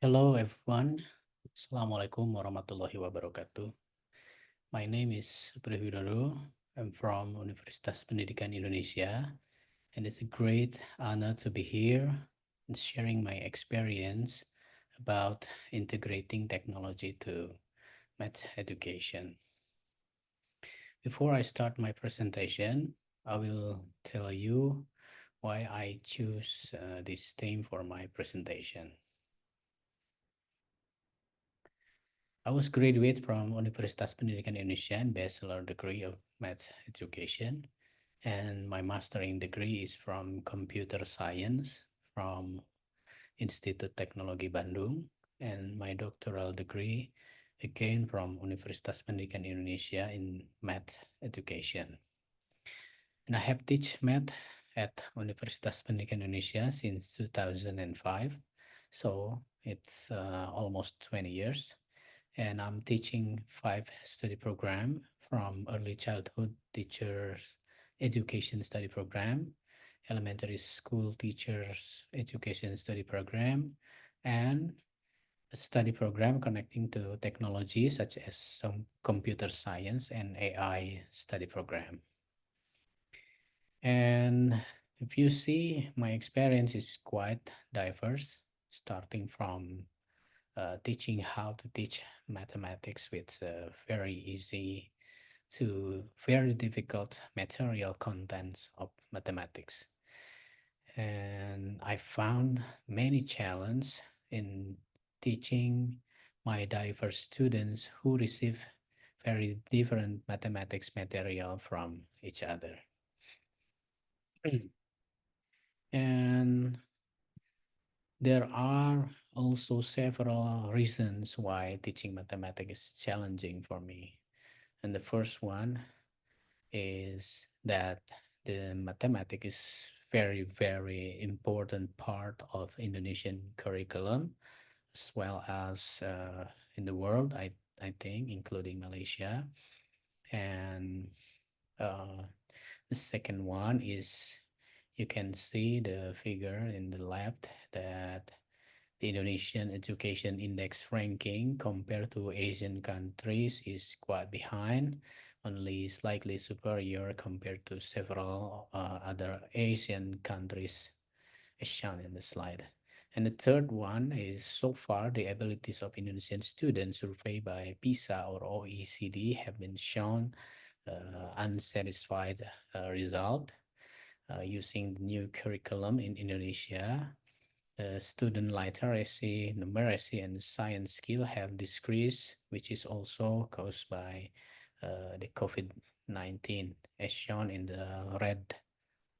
Hello everyone. Assalamualaikum warahmatullahi wabarakatuh. My name is Widodo. I'm from Universitas Pendidikan Indonesia, and it's a great honor to be here and sharing my experience about integrating technology to math education. Before I start my presentation, I will tell you why I choose this theme for my presentation. I was graduate from Universitas Pendidikan Indonesia and bachelor degree of math education, and my mastering degree is from computer science from Institut Teknologi Bandung, and my doctoral degree again from Universitas Pendidikan Indonesia in math education. And I have teach math at Universitas Pendidikan Indonesia since 2005, so it's almost 20 years. And I'm teaching 5 study program from early childhood teachers education study program, elementary school teachers education study program, and a study program connecting to technology such as some computer science and AI study program. And if you see, my experience is quite diverse, starting from teaching how to teach mathematics with very easy to very difficult material contents of mathematics. And I found many challenges in teaching my diverse students who receive very different mathematics material from each other. And there are also several reasons why teaching mathematics is challenging for me. And the first one is that the mathematics is very important part of Indonesian curriculum as well as in the world, I think, including Malaysia. And uh, the second one is you can see the figure in the left that the Indonesian education index ranking compared to Asian countries is quite behind, only slightly superior compared to several other Asian countries as shown in the slide. And the third one is so far the abilities of Indonesian students surveyed by PISA or OECD have been shown unsatisfied result using the new curriculum in Indonesia. Student literacy, numeracy, and science skill have decreased, which is also caused by the COVID-19, as shown in the red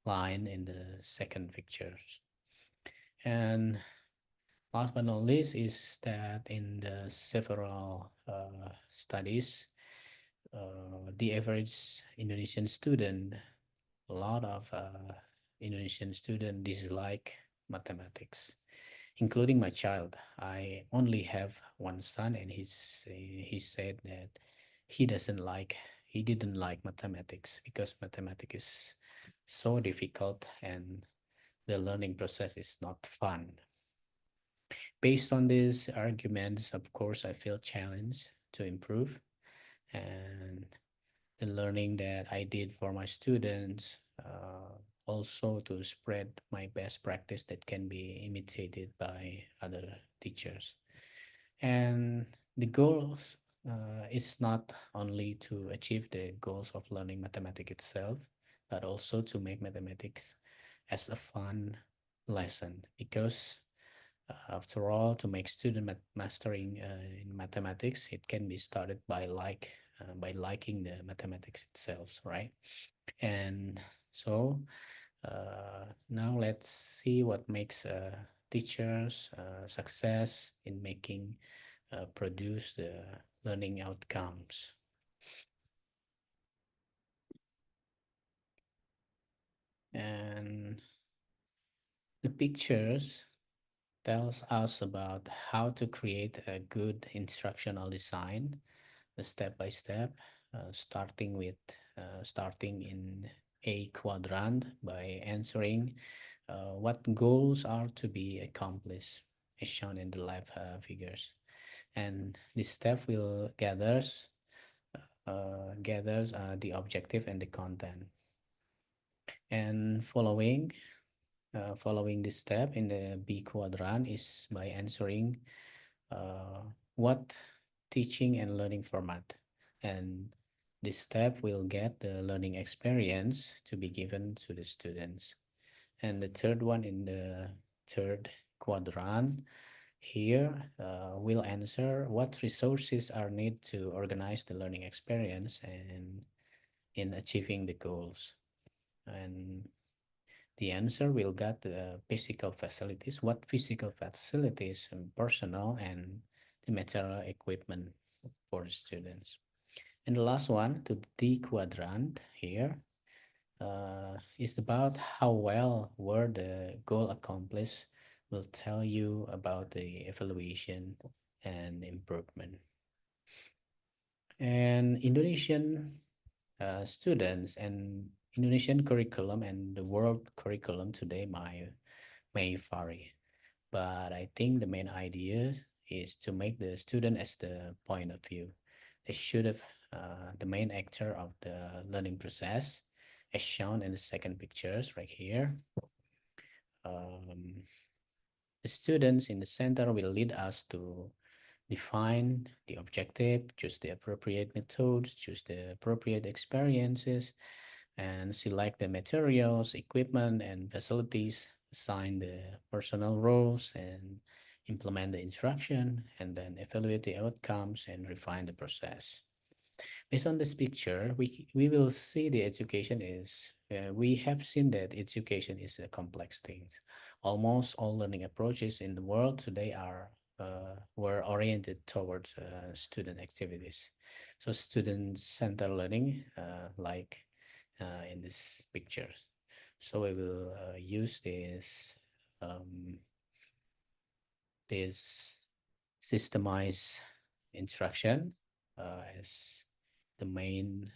line in the second picture. And last but not least is that in the several studies, the average Indonesian student, a lot of Indonesian students dislike mathematics, including my child. I only have one son, and he said that he didn't like mathematics because mathematics is so difficult and the learning process is not fun. Based on these arguments, of course, I feel challenged to improve, and the learning that I did for my students, also to spread my best practice that can be imitated by other teachers. And the goals is not only to achieve the goals of learning mathematics itself, but also to make mathematics as a fun lesson, because after all, to make student mastering in mathematics, it can be started by liking the mathematics itself, right? And so now let's see what makes teachers success in making produce the learning outcomes. And the pictures tells us about how to create a good instructional design, step by step, starting in a quadrant by answering what goals are to be accomplished. as shown in the left figures. And this step will gathers the objective and the content. And following this step in the B quadrant is by answering what teaching and learning format. And this step will get the learning experience to be given to the students. And the third one in the third quadrant here will answer what resources are needed to organize the learning experience and in achieving the goals. And the answer will get the physical facilities, what physical facilities and personnel and the material equipment for the students. And the last one, to D quadrant here, is about how well were the goal accomplished will tell you about the evaluation and improvement. And Indonesian students and Indonesian curriculum and the world curriculum today may vary, but I think the main idea is to make the student as the point of view. They should have the main actor of the learning process, as shown in the second pictures right here. Um, the students in the center will lead us to define the objective, choose the appropriate methods, choose the appropriate experiences, and select the materials, equipment, and facilities, assign the personnel roles, and implement the instruction, and then evaluate the outcomes and refine the process. Based on this picture, we will see the education is, we have seen that education is a complex thing. Almost all learning approaches in the world today were oriented towards student activities. So student-centered learning, in this picture. So we will use this systemized instruction as the main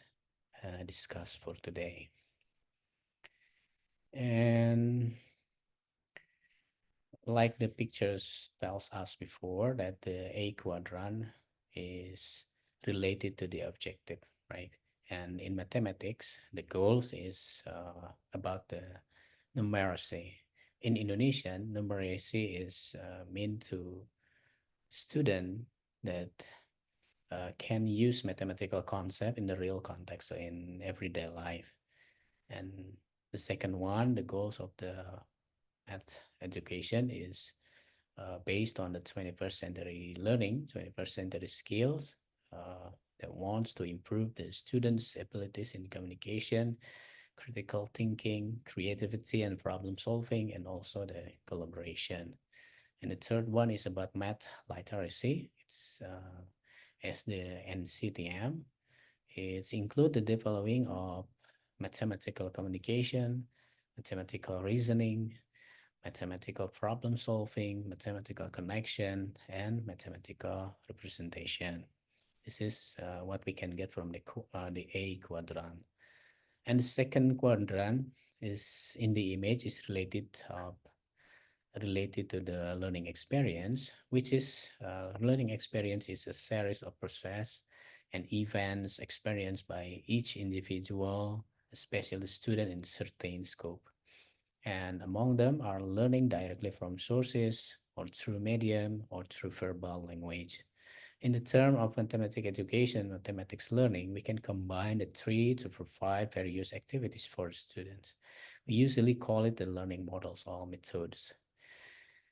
discussed for today. And like the pictures tells us before that the A quadrant is related to the objective, right? And in mathematics, the goals is about the numeracy. In Indonesian, numeracy is meant to student that can use mathematical concept in the real context, so in everyday life. And the second one, the goals of the math education is based on the 21st century learning, 21st century skills that wants to improve the students' abilities in communication, critical thinking, creativity, and problem solving, and also the collaboration. And the third one is about math literacy. It's as the NCTM. It's include the developing of mathematical communication, mathematical reasoning, mathematical problem solving, mathematical connection, and mathematical representation. This is what we can get from the A quadrant. And the second quadrant is in the image is related to the learning experience, which is learning experience is a series of process and events experienced by each individual, especially student in certain scope. And among them are learning directly from sources or through medium or through verbal language. In the term of mathematics education, mathematics learning, we can combine the three to provide various activities for students. We usually call it the learning models or methods.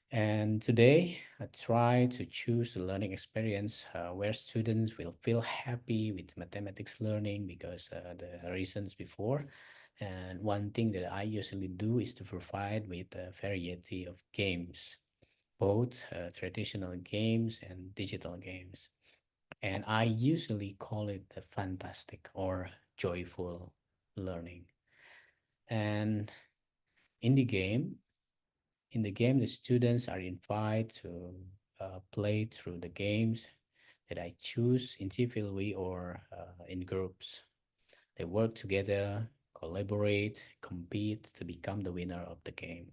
And today, I try to choose the learning experience where students will feel happy with mathematics learning because the reasons before. And one thing that I usually do is to provide with a variety of games, both traditional games and digital games. And I usually call it the fantastic or joyful learning. And in the game, the students are invited to play through the games that I choose individually or in groups. They work together, collaborate, compete to become the winner of the game.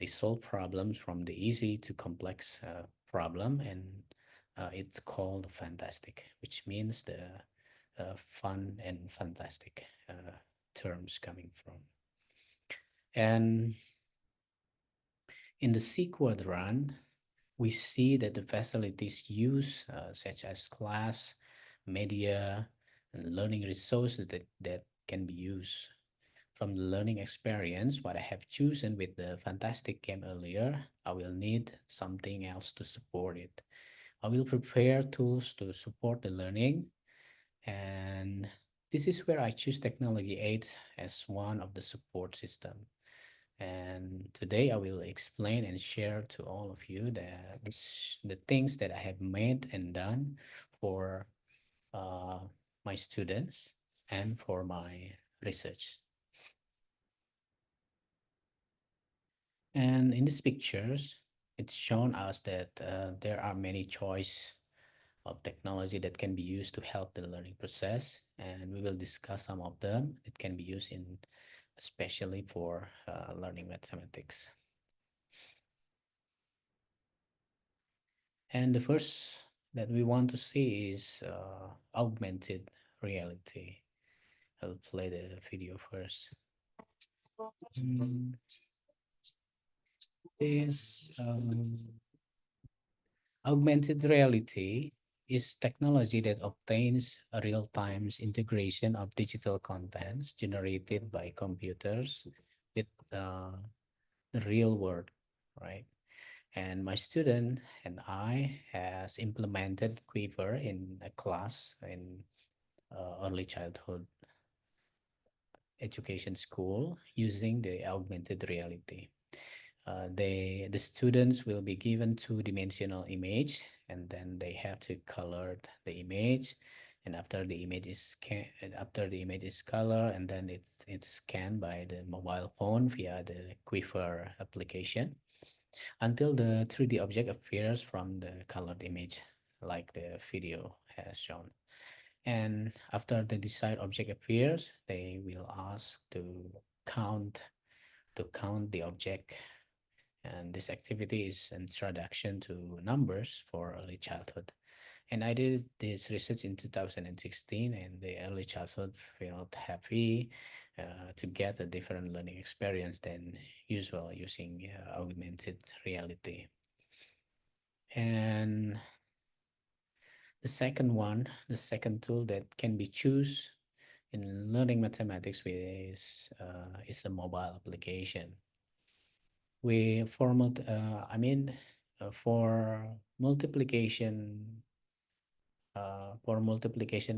They solve problems from the easy to complex problem, and it's called fantastic, which means the fun and fantastic terms coming from. And in the C quadrant, we see that the facilities used, such as class, media, and learning resources that can be used. From the learning experience, what I have chosen with the fantastic game earlier, I will need something else to support it. I will prepare tools to support the learning, and this is where I choose technology aids as one of the support system. And today I will explain and share to all of you the things that I have made and done for uh, my students and for my research. And in these pictures, it's shown us that there are many choice of technology that can be used to help the learning process, and we will discuss some of them. It can be used in especially for learning mathematics. And the first that we want to see is augmented reality. I'll play the video first. Mm, this augmented reality is technology that obtains a real-time integration of digital contents generated by computers with the real world, right? And my student and I has implemented Quiver in a class in early childhood education school using the augmented reality. The students will be given two-dimensional image, and then they have to color the image. And after the image is color, and then it's scanned by the mobile phone via the Quiver application until the 3D object appears from the colored image, like the video has shown. And after the desired object appears, they will ask count to count the object. And this activity is introduction to numbers for early childhood. And I did this research in 2016, and the early childhood felt happy to get a different learning experience than usual using augmented reality. And the second tool that can be choose in learning mathematics is a mobile application. We for I mean for multiplication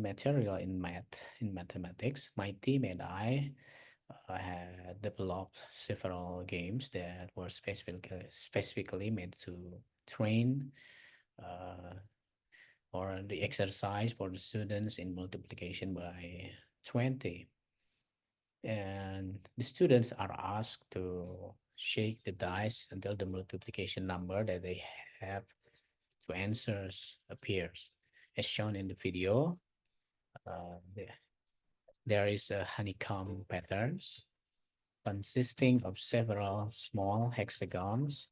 material in mathematics, my team and I had developed several games that were specifically made to train uh, or the exercise for the students in multiplication by 20. And the students are asked to shake the dice until the multiplication number that they have to answers appears. As shown in the video, there is a honeycomb patterns consisting of several small hexagons,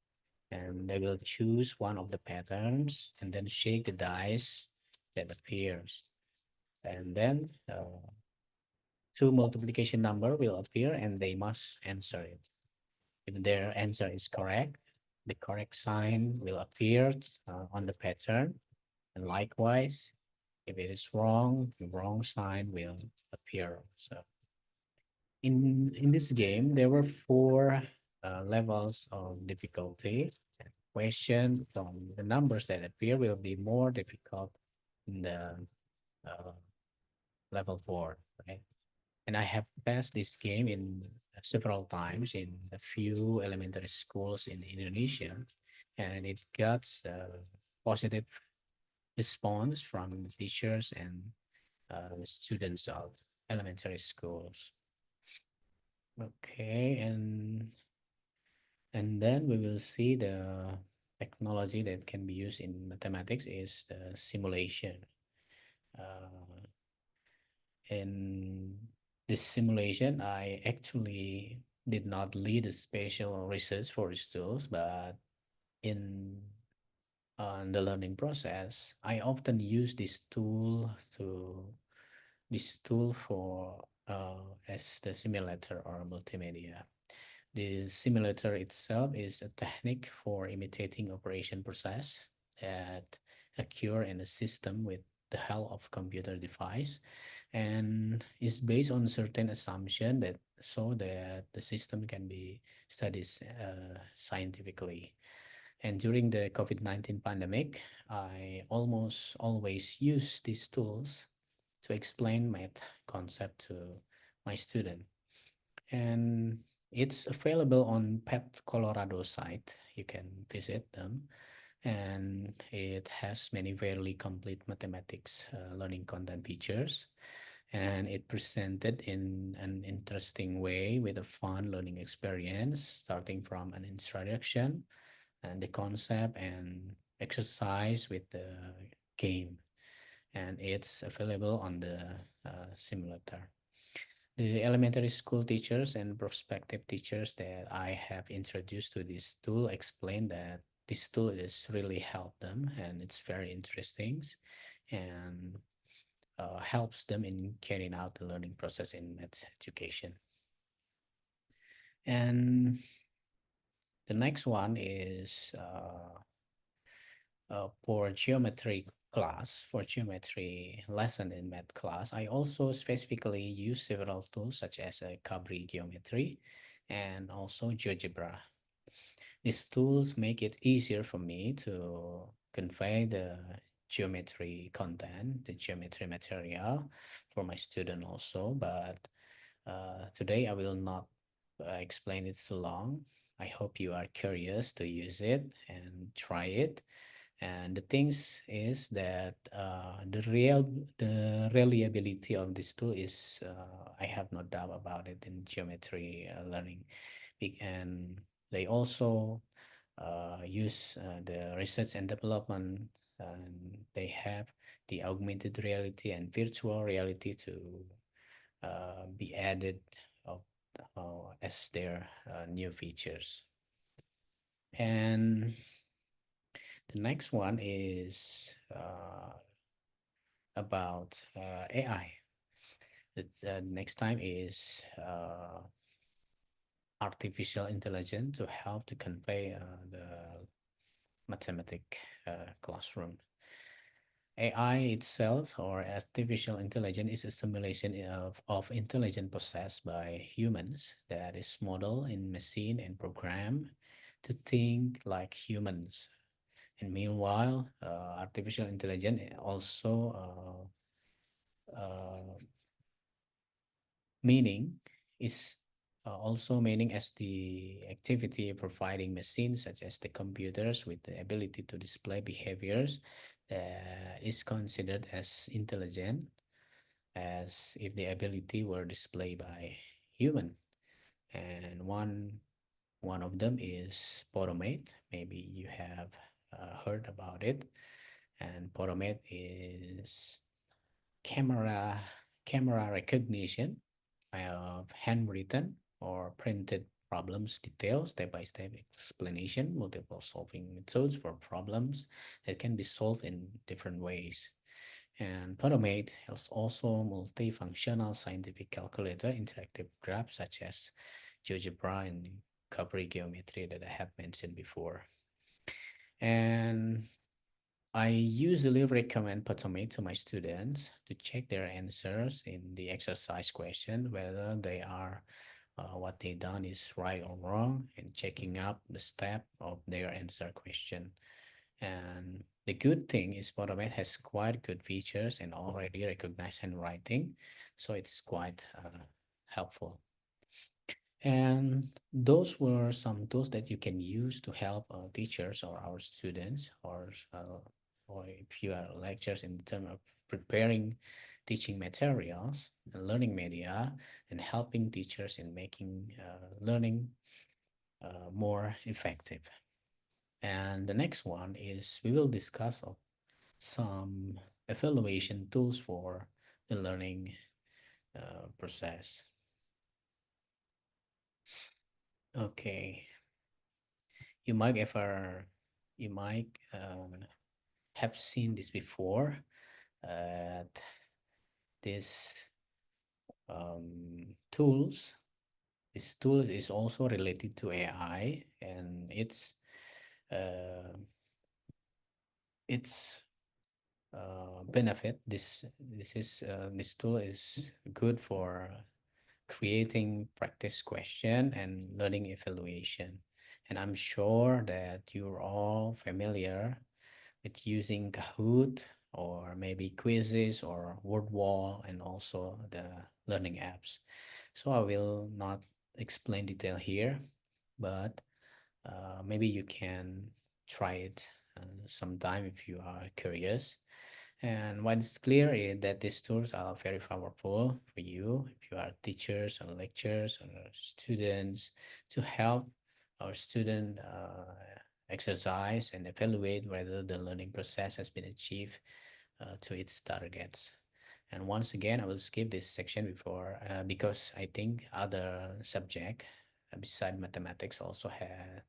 and they will choose one of the patterns and then shake the dice that appears. And then two multiplication number will appear and they must answer it. If their answer is correct, the correct sign will appear on the pattern. And likewise, if it is wrong, the wrong sign will appear. So in this game, there were four levels of difficulty. Questions on the numbers that appear will be more difficult in the uh, level 4, right? And I have passed this game in several times in a few elementary schools in Indonesia, and it got positive response from the teachers and the students of elementary schools. Okay, and then we will see the technology that can be used in mathematics is the simulation. In this simulation, I actually did not lead a special research for these tools, but in the learning process, I often use this tool for as the simulator or multimedia. The simulator itself is a technique for imitating operation process that occur in a system with the help of computer device, and is based on certain assumption that so that the system can be studied scientifically. And during the COVID-19 pandemic, I almost always use these tools to explain math concept to my student. And it's available on Pet Colorado site. You can visit them. And it has many fairly complete mathematics learning content features. And it presented in an interesting way with a fun learning experience, starting from an introduction and the concept and exercise with the game. And it's available on the simulator. The elementary school teachers and prospective teachers that I have introduced to this tool explain that this tool is really help them, and it's very interesting and helps them in carrying out the learning process in math education. And the next one is for geometry class, for geometry lesson in math class. I also specifically use several tools such as Cabri geometry and also GeoGebra. These tools make it easier for me to convey the geometry content, the geometry material for my student also, but today I will not explain it so long. I hope you are curious to use it and try it. And the things is that the reliability of this tool is I have no doubt about it in geometry learning. And they also use the research and development, and they have the augmented reality and virtual reality to be added of, as their new features. And the next one is about AI. The next time is artificial intelligence to help to convey the mathematic classroom. AI itself, or artificial intelligence, is a simulation of intelligence possessed by humans that is modeled in machine and programmed to think like humans. And meanwhile, artificial intelligence also meaning is also meaning as the activity providing machines such as the computers with the ability to display behaviors that is considered as intelligent as if the ability were displayed by human. And one of them is Potomate. Maybe you have heard about it. And Potomate is camera camera recognition of handwritten or printed problems details, step-by-step explanation, multiple solving methods for problems that can be solved in different ways. And Potomate is also multifunctional scientific calculator interactive graphs such as GeoGebra and Capri geometry that I have mentioned before. And I usually recommend Potomate to my students to check their answers in the exercise question, whether they are what they done is right or wrong, and checking up the step of their answer question. And the good thing is Potomate has quite good features and already recognized handwriting, so it's quite helpful. And those were some tools that you can use to help teachers or our students, or if you are lectures in terms of preparing teaching materials and learning media and helping teachers in making learning more effective. And the next one is we will discuss of some evaluation tools for the learning process. Okay, you might ever, you might have seen this before. Uh, this tools. This tool is also related to AI, and uh, its benefit. This tool is good for creating practice question and learning evaluation. And I'm sure that you're all familiar with using Kahoot or maybe quizzes or word wall and also the learning apps. So I will not explain detail here, but maybe you can try it sometime if you are curious. And what is clear is that these tools are very powerful for you if you are teachers or lecturers or students to help our student exercise and evaluate whether the learning process has been achieved to its targets. And once again, I will skip this section before because I think other subject beside mathematics also have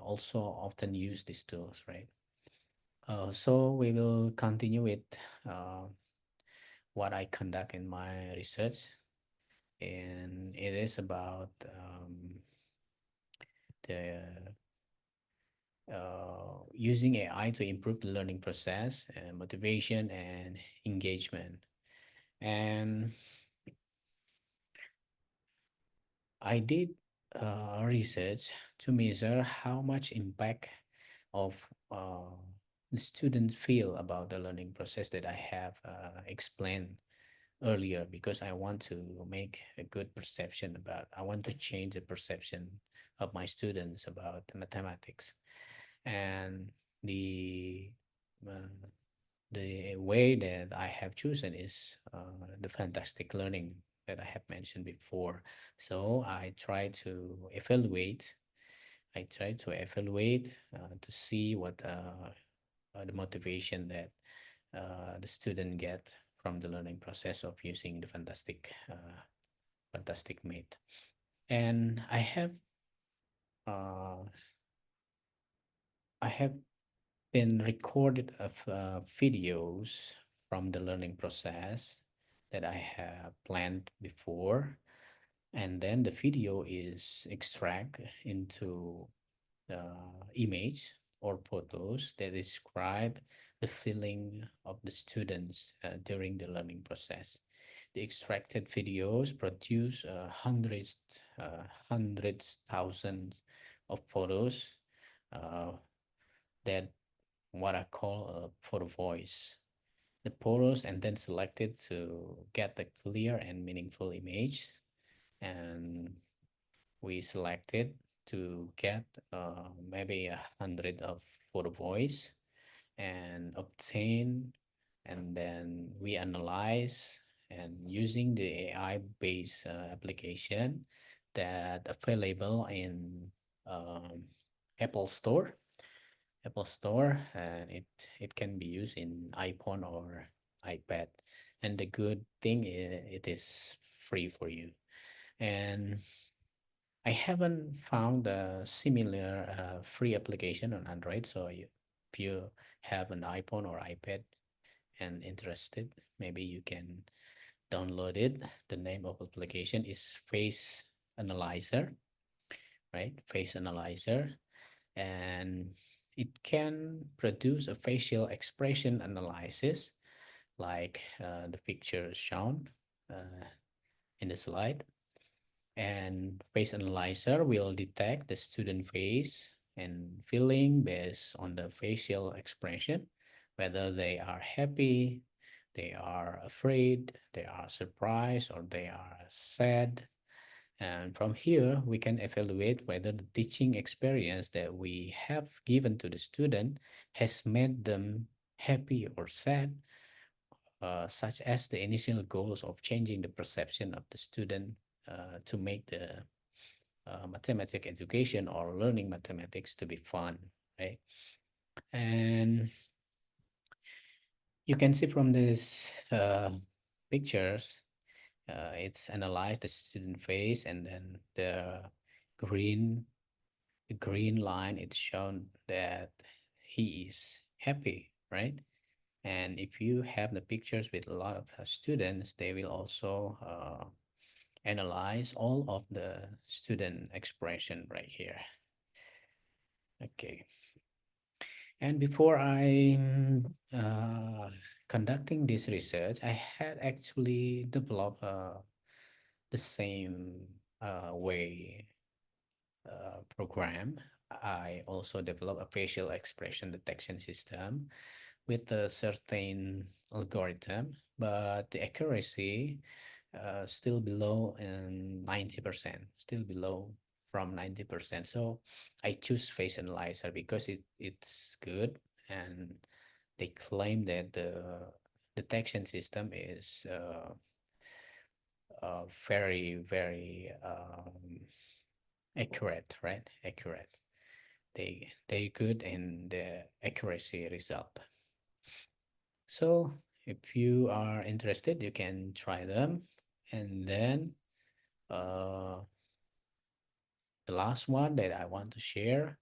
also often use these tools, right? So we will continue with uh, what I conduct in my research, and it is about the using AI to improve the learning process and motivation and engagement. And I did research to measure how much impact of uh, the students feel about the learning process that I have explained earlier, because I want to make a good perception about, I want to change the perception of my students about mathematics. And the uh, the way that I have chosen is the fantastic learning that I have mentioned before. So I try to evaluate to see what the motivation that the student get from the learning process of using the fantastic mate. And uh, I have been recorded of videos from the learning process that I have planned before, and then the video is extract into image or photos that describe the feeling of the students during the learning process. The extracted videos produce hundreds, thousands of photos uh, that what I call a photo voice. The photos and then selected to get a clear and meaningful image, and we selected to get maybe 100 of photo voice and obtain, and then we analyze and using the AI based application that available in um, Apple Store and it can be used in iPhone or iPad. And the good thing is it is free for you. And I haven't found a similar free application on Android. So if you have an iPhone or iPad and interested, maybe you can download it. The name of application is Face Analyzer, right? Face Analyzer. And it can produce a facial expression analysis like the picture shown uh, in the slide. And face analyzer will detect the student face and feeling based on the facial expression, whether they are happy, they are afraid, they are surprised, or they are sad. And from here, we can evaluate whether the teaching experience that we have given to the student has made them happy or sad, such as the initial goals of changing the perception of the student to make the mathematics education or learning mathematics to be fun, right? And you can see from these pictures, it's analyzed the student face and then the green, the green line, it's shown that he is happy, right? And if you have the pictures with a lot of students, they will also analyze all of the student expression right here. Okay. And before I conducting this research, I had actually developed the same way program. I also developed a facial expression detection system with a certain algorithm, but the accuracy still below 90%, still below from 90%. So I choose face analyzer because it's good, and they claim that the detection system is very, very accurate, right? Accurate. They good in the accuracy result. So if you are interested, you can try them. And then uh, the last one that I want to share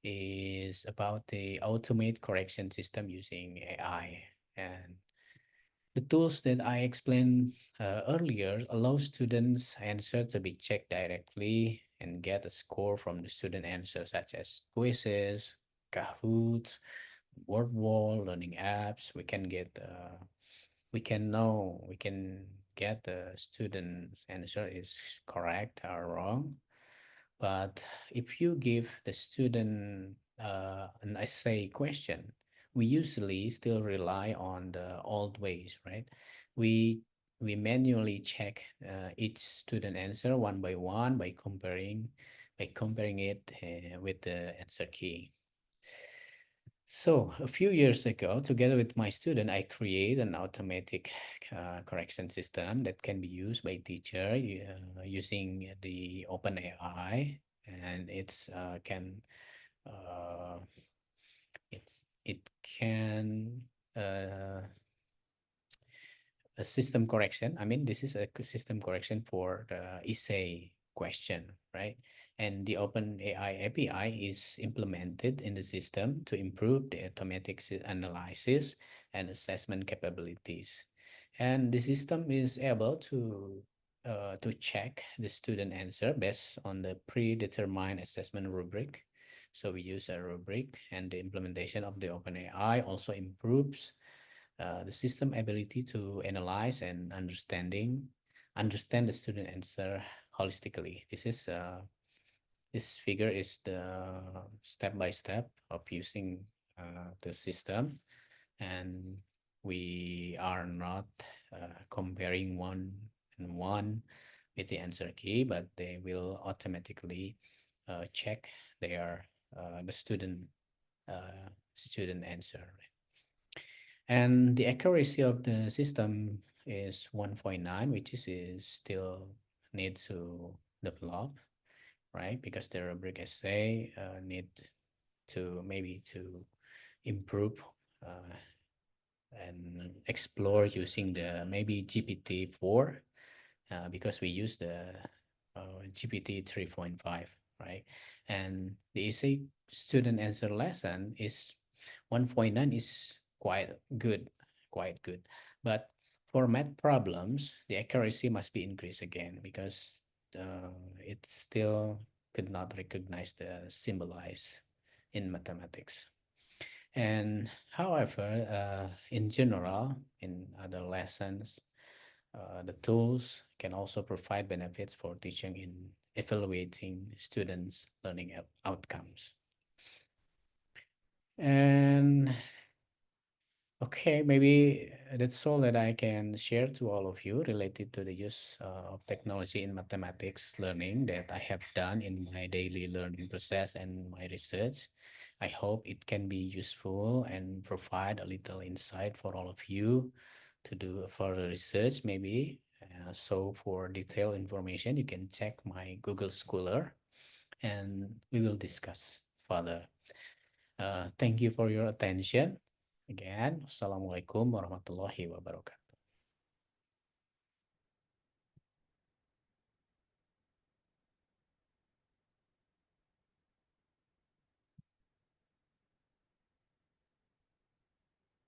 is about the automate correction system using AI. And the tools that I explained earlier allow students' answer to be checked directly and get a score from the student answers, such as quizzes, Kahoot, word wall, learning apps. We can get the student's answer is correct or wrong. But if you give the student an essay question, we usually still rely on the old ways, right? We we manually check each student answer one by comparing it with the answer key. So a few years ago, together with my student, I create an automatic correction system that can be used by teacher using the OpenAI, and uh, it can uh, a system correction. I mean, this is a system correction for the essay question, right? And the OpenAI API is implemented in the system to improve the automatic analysis and assessment capabilities. And the system is able to check the student answer based on the predetermined assessment rubric. So we use a rubric, and the implementation of the OpenAI also improves the system ability to analyze and understand the student answer holistically. This figure is the step by step of using the system, and we are not comparing one and one with the answer key, but they will automatically check their the student answer. And the accuracy of the system is 1.9, which is still need to develop, right? Because the rubric essay need to maybe to improve uh, and explore using the maybe GPT-4 because we use the GPT 3.5, right? And the essay student answer lesson is 1.9 is quite good. But for math problems, the accuracy must be increased again because it still could not recognize the symbolize in mathematics. And however, in general, in other lessons, the tools can also provide benefits for teaching in evaluating students' learning outcomes. And okay, maybe that's all that I can share to all of you related to the use of technology in mathematics learning that I have done in my daily learning process and my research. I hope it can be useful and provide a little insight for all of you to do further research maybe. So for detailed information, you can check my Google Scholar and we will discuss further. Thank you for your attention. Again, Assalamualaikum warahmatullahi wabarakatuh.